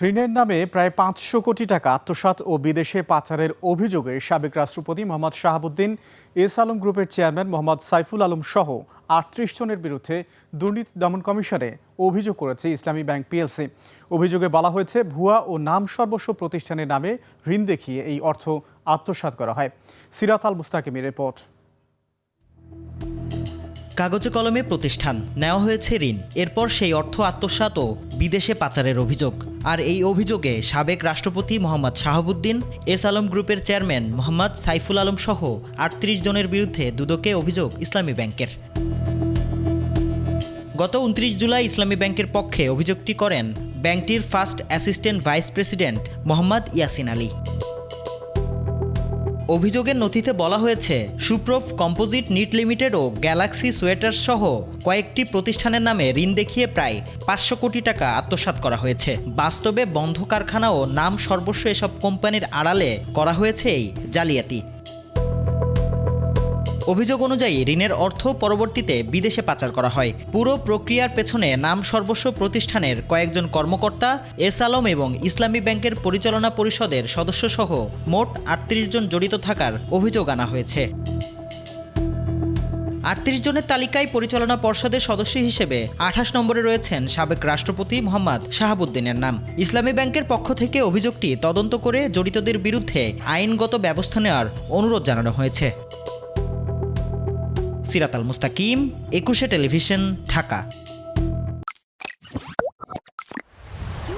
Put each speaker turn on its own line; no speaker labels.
ঋণের নামে প্রায় ৫০০ কোটি টাকা আত্মসাৎ ও বিদেশে পাচারের অভিযোগে সাবেক রাষ্ট্রপতি মোহাম্মদ শাহাবুদ্দিন, এস আলম গ্রুপের চেয়ারম্যান মোহাম্মদ সাইফুল আলম সহ ৩৮ জনের বিরুদ্ধে দুর্নীতি দমন কমিশনে অভিযোগ করেছে ইসলামী ব্যাংক পিএলসি। অভিযোগে বলা হয়েছে, ভুয়া ও নাম সর্বস্ব প্রতিষ্ঠানের নামে ঋণ দেখিয়ে এই অর্থ আত্মসাৎ করা হয়। সিরাত আল মুস্তাকিমের রিপোর্ট।
কাগজে কলমে প্রতিষ্ঠান নেওয়া হয়েছে ঋণ, এরপর সেই অর্থ আত্মসাৎ ও বিদেশে পাচারের অভিযোগ। আর এই অভিযোগে সাবেক রাষ্ট্রপতি মোহাম্মদ শাহাবুদ্দিন, এস আলম গ্রুপের চেয়ারম্যান মোহাম্মদ সাইফুল আলম সহ ৩৮ জনের বিরুদ্ধে দুদকে অভিযোগ ইসলামী ব্যাংকের। গত ২৯ জুলাই ইসলামী ব্যাংকের পক্ষে অভিযোগটি করেন ব্যাংকটির first assistant vice president Mohammad Yasin Ali. অভিযোগের নথিতে বলা হয়েছে, সুপ্রফ কম্পোজিট নিট লিমিটেড ও গ্যালাক্সি সোয়েটার সহ কয়েকটি প্রতিষ্ঠানের নামে ঋণ দেখিয়ে প্রায় ৫০০ কোটি টাকা আত্মসাৎ করা হয়েছে। বাস্তবে বন্ধ কারখানা ও নাম সর্বস্ব এসব কোম্পানির আড়ালে করা হয়েছে এই জালিয়াতি। অভিযোগ অনুযায়ী ঋণের অর্থ পরবর্তীতে বিদেশে পাচার করা হয়। পুরো প্রক্রিয়ার পেছনে নাম সর্বস্ব প্রতিষ্ঠানের কয়েকজন কর্মকর্তা, এস আলম এবং ইসলামী ব্যাংকের পরিচালনা পরিষদের সদস্যসহ মোট ৩৮ জন জড়িত থাকার অভিযোগ আনা হয়েছে। ৩৮ জনের তালিকায় পরিচালনা পর্ষদের সদস্য হিসেবে ২৮ নম্বরে রয়েছেন সাবেক রাষ্ট্রপতি মোহাম্মদ শাহাবুদ্দিনের নাম। ইসলামী ব্যাংকের পক্ষ থেকে অভিযোগটি তদন্ত করে জড়িতদের বিরুদ্ধে আইনগত ব্যবস্থা নেওয়ার অনুরোধ জানানো হয়েছে। সিরাত আল মুস্তাকিম, ২১ টেলিভিশন, ঢাকা।